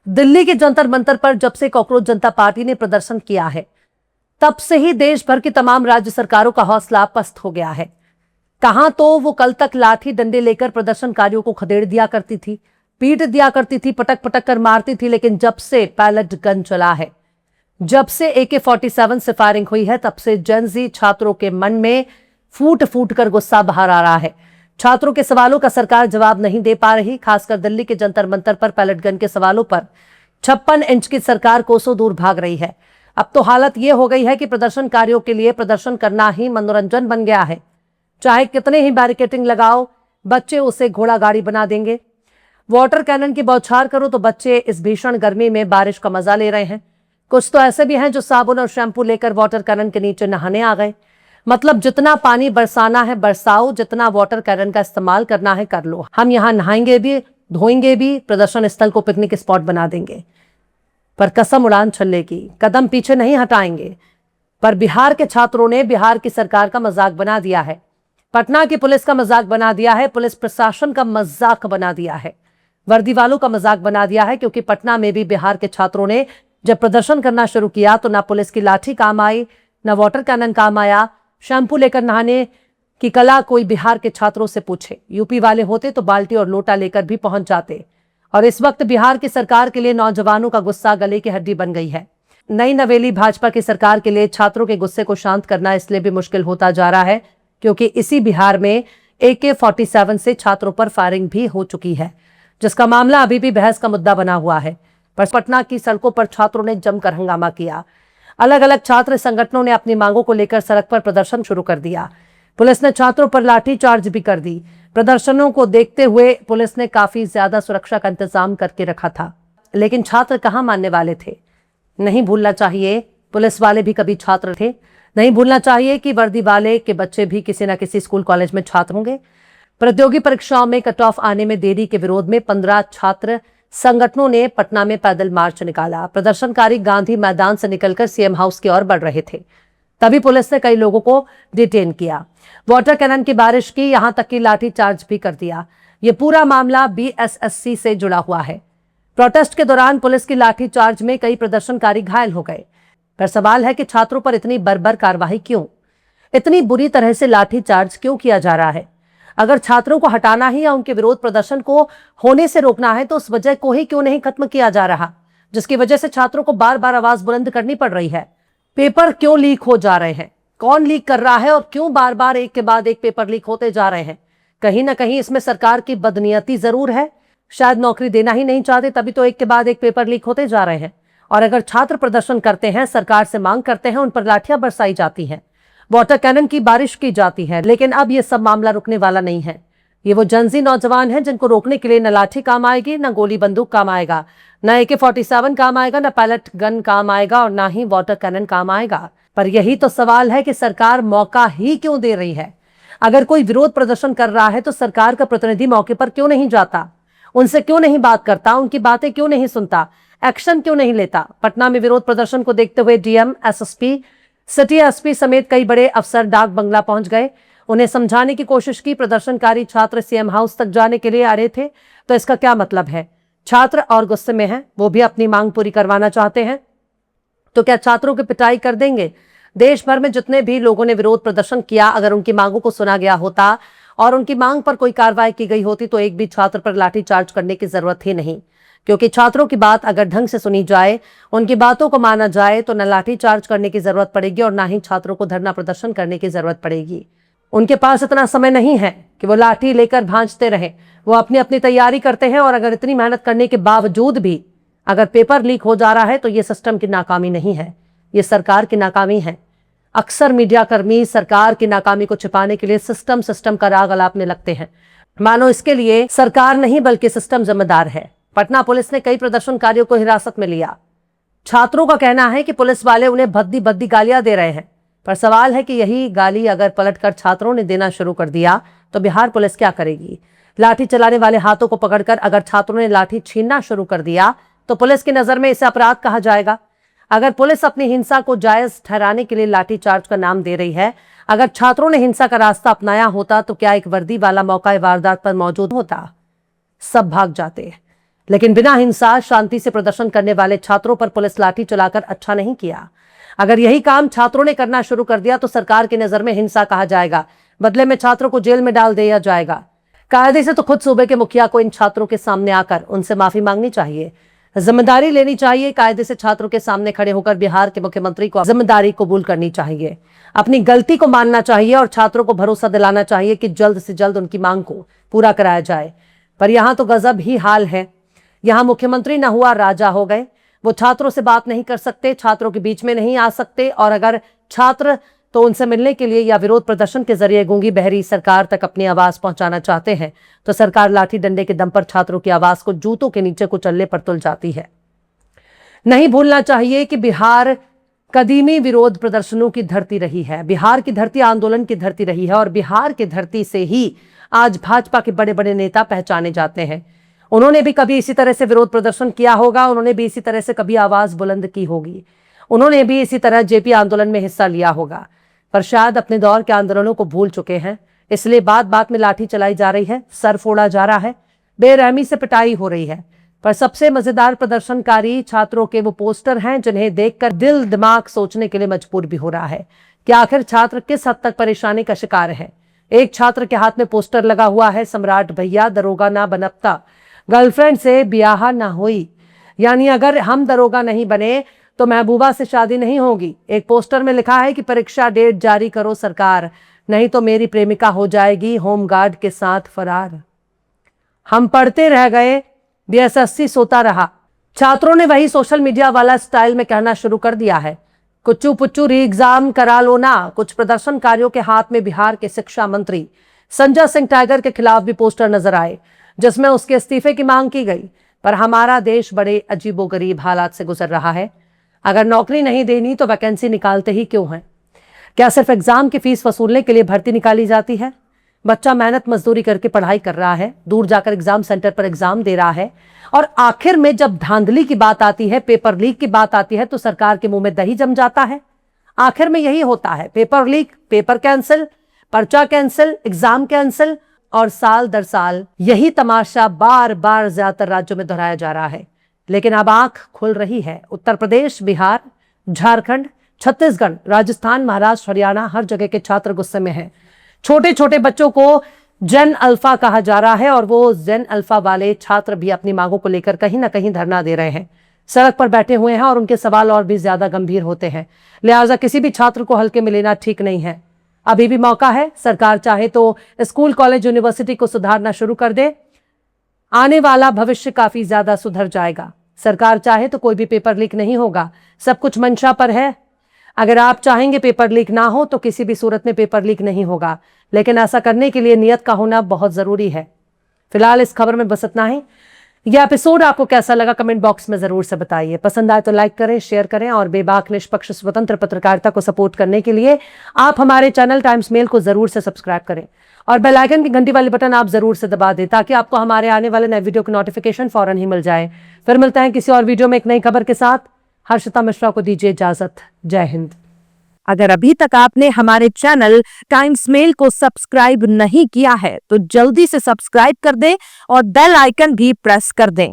दिल्ली के जंतर मंतर पर जब से कॉकरोच जनता पार्टी ने प्रदर्शन किया है, तब से ही देश भर की तमाम राज्य सरकारों का हौसला पस्त हो गया है। कहां तो वो कल तक लाठी डंडे लेकर प्रदर्शनकारियों को खदेड़ दिया करती थी, पीट दिया करती थी, पटक पटक कर मारती थी, लेकिन जब से पैलेट गन चला है, जब से AK-47 से फायरिंग हुई है, तब से जेनजी छात्रों के मन में फूट फूट कर गुस्सा बाहर आ रहा है। छात्रों के सवालों का सरकार जवाब नहीं दे पा रही। खासकर दिल्ली के जंतर मंतर पर पैलेट गन के सवालों पर 56 इंच की सरकार कोसों दूर भाग रही है। अब तो हालत यह हो गई है कि प्रदर्शनकारियों के लिए प्रदर्शन करना ही मनोरंजन बन गया है। चाहे कितने ही बैरिकेडिंग लगाओ, बच्चे उसे घोड़ा गाड़ी बना देंगे। वाटर कैनन की बौछार करो तो बच्चे इस भीषण गर्मी में बारिश का मजा ले रहे हैं। कुछ तो ऐसे भी हैं जो साबुन और शैंपू लेकर वाटर कैनन के नीचे नहाने आ गए। मतलब जितना पानी बरसाना है बरसाओ, जितना वाटर कैनन का इस्तेमाल करना है कर लो। हम यहां नहाएंगे भी, धोएंगे भी, प्रदर्शन स्थल को पिकनिक स्पॉट बना देंगे। पर कसम उड़ान छल्ले की, कदम पीछे नहीं हटाएंगे। पर बिहार के छात्रों ने बिहार की सरकार का मजाक बना दिया है, पटना की पुलिस का मजाक बना दिया है, पुलिस प्रशासन का मजाक बना दिया है, वर्दी वालों का मजाक बना दिया है। क्योंकि पटना में भी बिहार के छात्रों ने जब प्रदर्शन करना शुरू किया तो ना पुलिस की लाठी काम आई, ना वाटर कैनन काम आया। शैंपू लेकर नहाने की कला कोई बिहार के छात्रों से पूछे। यूपी वाले होते तो बाल्टी और लोटा लेकर भी पहुंच जाते। और इस वक्त बिहार की सरकार के लिए नौजवानों का गुस्सा गले की हड्डी बन गई है। नई नवेली भाजपा की सरकार के लिए छात्रों के गुस्से को शांत करना इसलिए भी मुश्किल होता जा रहा है क्योंकि इसी बिहार में AK-47 से छात्रों पर फायरिंग भी हो चुकी है, जिसका मामला अभी भी बहस का मुद्दा बना हुआ है। पर पटना की सड़कों पर छात्रों ने जमकर हंगामा किया। अलग अलग छात्र संगठनों ने अपनी मांगों को लेकर सड़क पर प्रदर्शन शुरू कर दिया। पुलिस ने छात्रों पर लाठीचार्ज भी कर दी। प्रदर्शनों को देखते हुए पुलिस ने काफी ज्यादा सुरक्षा का इंतजाम करके रखा था, लेकिन छात्र कहां मानने वाले थे। नहीं भूलना चाहिए पुलिस वाले भी कभी छात्र थे। नहीं भूलना चाहिए कि वर्दी वाले के बच्चे भी किसी न किसी स्कूल कॉलेज में छात्र होंगे। प्रतियोगी परीक्षाओं में कट ऑफ आने में देरी के विरोध में 15 छात्र संगठनों ने पटना में पैदल मार्च निकाला। प्रदर्शनकारी गांधी मैदान से निकलकर CM हाउस की ओर बढ़ रहे थे, तभी पुलिस ने कई लोगों को डिटेन किया, वाटर कैनन की बारिश की, यहां तक कि लाठीचार्ज भी कर दिया। यह पूरा मामला BSSC से जुड़ा हुआ है। प्रोटेस्ट के दौरान पुलिस की लाठीचार्ज में कई प्रदर्शनकारी घायल हो गए। पर सवाल है कि छात्रों पर इतनी बर्बर कार्रवाई क्यों, इतनी बुरी तरह से लाठीचार्ज क्यों किया जा रहा है। अगर छात्रों को हटाना ही या उनके विरोध प्रदर्शन को होने से रोकना है तो उस वजह को ही क्यों नहीं खत्म किया जा रहा, जिसकी वजह से छात्रों को बार बार आवाज बुलंद करनी पड़ रही है। पेपर क्यों लीक हो जा रहे हैं, कौन लीक कर रहा है और क्यों बार बार एक के बाद एक पेपर लीक होते जा रहे हैं। कहीं ना कहीं इसमें सरकार की बदनीयती जरूर है। शायद नौकरी देना ही नहीं चाहते, तभी तो एक के बाद एक पेपर लीक होते जा रहे हैं। और अगर छात्र प्रदर्शन करते हैं, सरकार से मांग करते हैं, उन पर लाठियां बरसाई जाती हैं, वाटर कैनन की बारिश की जाती है। लेकिन अब यह सब मामला रुकने वाला नहीं है। ये वो जनजी नौजवान हैं जिनको रोकने के लिए न लाठी काम आएगी, न गोली बंदूक काम आएगा, न AK-47 काम आएगा, न पैलेट गन काम आएगा और न ही वाटर कैनन काम आएगा। पर यही तो सवाल है कि सरकार मौका ही क्यों दे रही है। अगर कोई विरोध प्रदर्शन कर रहा है तो सरकार का प्रतिनिधि मौके पर क्यों नहीं जाता, उनसे क्यों नहीं बात करता, उनकी बातें क्यों नहीं सुनता, एक्शन क्यों नहीं लेता। पटना में विरोध प्रदर्शन को देखते हुए DM, SSP, सिटी SP समेत कई बड़े अफसर डाक बंगला पहुंच गए। उन्हें समझाने की कोशिश की। प्रदर्शनकारी छात्र CM हाउस तक जाने के लिए आ रहे थे, तो इसका क्या मतलब है। छात्र और गुस्से में हैं, वो भी अपनी मांग पूरी करवाना चाहते हैं, तो क्या छात्रों की पिटाई कर देंगे। देश भर में जितने भी लोगों ने विरोध प्रदर्शन किया, अगर उनकी मांगों को सुना गया होता और उनकी मांग पर कोई कार्रवाई की गई होती तो एक भी छात्र पर लाठीचार्ज करने की जरूरत ही नहीं। क्योंकि छात्रों की बात अगर ढंग से सुनी जाए, उनकी बातों को माना जाए, तो न लाठीचार्ज करने की जरूरत पड़ेगी और ना ही छात्रों को धरना प्रदर्शन करने की जरूरत पड़ेगी। उनके पास इतना समय नहीं है कि वो लाठी लेकर भांजते रहे। वो अपनी अपनी तैयारी करते हैं और अगर इतनी मेहनत करने के बावजूद भी अगर पेपर लीक हो जा रहा है तो ये सिस्टम की नाकामी नहीं है, ये सरकार की नाकामी है। अक्सर मीडिया कर्मी सरकार की नाकामी को छिपाने के लिए सिस्टम का राग अलापने लगते हैं, मानो इसके लिए सरकार नहीं बल्कि सिस्टम जिम्मेदार है। पटना पुलिस ने कई प्रदर्शनकारियों को हिरासत में लिया। छात्रों का कहना है कि पुलिस वाले उन्हें भद्दी भद्दी गालियां दे रहे हैं। पर सवाल है कि यही गाली अगर पलटकर छात्रों ने देना शुरू कर दिया तो बिहार पुलिस क्या करेगी। लाठी चलाने वाले हाथों को पकड़कर अगर छात्रों ने लाठी छीनना शुरू कर दिया तो पुलिस की नजर में इसे अपराध कहा जाएगा। अगर पुलिस अपनी हिंसा को जायज ठहराने के लिए लाठीचार्ज का नाम दे रही है, अगर छात्रों ने हिंसा का रास्ता अपनाया होता तो क्या एक वर्दी वाला मौका वारदात पर मौजूद होता। सब भाग जाते। लेकिन बिना हिंसा शांति से प्रदर्शन करने वाले छात्रों पर पुलिस लाठी चलाकर अच्छा नहीं किया। अगर यही काम छात्रों ने करना शुरू कर दिया तो सरकार की नजर में हिंसा कहा जाएगा, बदले में छात्रों को जेल में डाल दिया जाएगा। कायदे से तो खुद सूबे के मुखिया को इन छात्रों के सामने आकर उनसे माफी मांगनी चाहिए, जिम्मेदारी लेनी चाहिए। कायदे से छात्रों के सामने खड़े होकर बिहार के मुख्यमंत्री को जिम्मेदारी कबूल करनी चाहिए, अपनी गलती को मानना चाहिए और छात्रों को भरोसा दिलाना चाहिए कि जल्द से जल्द उनकी मांग को पूरा कराया जाए। पर यहां तो गजब ही हाल है। यहां मुख्यमंत्री न हुआ राजा हो गए। वो छात्रों से बात नहीं कर सकते, छात्रों के बीच में नहीं आ सकते, और अगर छात्र तो उनसे मिलने के लिए या विरोध प्रदर्शन के जरिए गूंगी बहरी सरकार तक अपनी आवाज पहुंचाना चाहते हैं तो सरकार लाठी डंडे के दम पर छात्रों की आवाज को जूतों के नीचे कुचलने पर तुल जाती है। नहीं भूलना चाहिए कि बिहार कदीमी विरोध प्रदर्शनों की धरती रही है, बिहार की धरती आंदोलन की धरती रही है, और बिहार की धरती से ही आज भाजपा के बड़े बड़े नेता पहचाने जाते हैं। उन्होंने भी कभी इसी तरह से विरोध प्रदर्शन किया होगा, उन्होंने भी इसी तरह से कभी आवाज बुलंद की होगी, उन्होंने भी इसी तरह जेपी आंदोलन में हिस्सा लिया होगा, पर शायद अपने दौर के आंदोलनों को भूल चुके हैं, इसलिए बात बात में लाठी चलाई जा रही है, सर फोड़ा जा रहा है, बेरहमी से पिटाई हो रही है। पर सबसे मजेदार प्रदर्शनकारी छात्रों के वो पोस्टर हैं जिन्हें देखकर दिल दिमाग सोचने के लिए मजबूर भी हो रहा है कि आखिर छात्र किस हद तक परेशानी का शिकार है। एक छात्र के हाथ में पोस्टर लगा हुआ है, सम्राट भैया दरोगा ना बनपता, गर्लफ्रेंड से ब्याह ना हुई, यानी अगर हम दरोगा नहीं बने तो महबूबा से शादी नहीं होगी। एक पोस्टर में लिखा है कि परीक्षा डेट जारी करो सरकार, नहीं तो मेरी प्रेमिका हो जाएगी होमगार्ड के साथ फरार। हम पढ़ते रह गए, बीएसएससी सोता रहा। छात्रों ने वही सोशल मीडिया वाला स्टाइल में कहना शुरू कर दिया है, कुच्चू पुच्चू री एग्जाम करा लो ना। कुछ प्रदर्शनकारियों के हाथ में बिहार के शिक्षा मंत्री संजय सिंह टाइगर के खिलाफ भी पोस्टर नजर आए जिसमें उसके इस्तीफे की मांग की गई। पर हमारा देश बड़े अजीबोगरीब हालात से गुजर रहा है। अगर नौकरी नहीं देनी तो वैकेंसी निकालते ही क्यों हैं? क्या सिर्फ एग्जाम की फीस वसूलने के लिए भर्ती निकाली जाती है? बच्चा मेहनत मजदूरी करके पढ़ाई कर रहा है, दूर जाकर एग्जाम सेंटर पर एग्जाम दे रहा है, और आखिर में जब धांधली की बात आती है, पेपर लीक की बात आती है, तो सरकार के मुंह में दही जम जाता है। आखिर में यही होता है, पेपर लीक, पेपर कैंसिल, पर्चा कैंसिल, एग्जाम कैंसिल, और साल दर साल यही तमाशा बार बार ज्यादातर राज्यों में दोहराया जा रहा है। लेकिन अब आंख खुल रही है। उत्तर प्रदेश, बिहार, झारखंड, छत्तीसगढ़, राजस्थान, महाराष्ट्र, हरियाणा, हर जगह के छात्र गुस्से में हैं। छोटे छोटे बच्चों को जेन अल्फा कहा जा रहा है, और वो जेन अल्फा वाले छात्र भी अपनी मांगों को लेकर कहीं ना कहीं धरना दे रहे हैं, सड़क पर बैठे हुए हैं, और उनके सवाल और भी ज्यादा गंभीर होते हैं। लिहाजा किसी भी छात्र को हल्के में लेना ठीक नहीं है। अभी भी मौका है, सरकार चाहे तो स्कूल, कॉलेज, यूनिवर्सिटी को सुधारना शुरू कर दे। आने वाला भविष्य काफी ज्यादा सुधर जाएगा। सरकार चाहे तो कोई भी पेपर लीक नहीं होगा, सब कुछ मंशा पर है। अगर आप चाहेंगे पेपर लीक ना हो तो किसी भी सूरत में पेपर लीक नहीं होगा, लेकिन ऐसा करने के लिए नियत का होना बहुत जरूरी है। फिलहाल इस खबर में बस इतना ही। यह एपिसोड आपको कैसा लगा कमेंट बॉक्स में जरूर से बताइए। पसंद आए तो लाइक करें, शेयर करें, और बेबाक निष्पक्ष स्वतंत्र पत्रकारिता को सपोर्ट करने के लिए आप हमारे चैनल टाइम्स मेल को जरूर से सब्सक्राइब करें, और बेल आइकन की घंटी वाली बटन आप जरूर से दबा दें ताकि आपको हमारे आने वाले नए वीडियो की नोटिफिकेशन फौरन ही मिल जाए। फिर मिलते हैं किसी और वीडियो में एक नई खबर के साथ। हर्षिता मिश्रा को दीजिए इजाजत। जय हिंद। अगर अभी तक आपने हमारे चैनल टाइम्स मेल को सब्सक्राइब नहीं किया है तो जल्दी से सब्सक्राइब कर दें और बेल आइकन भी प्रेस कर दें।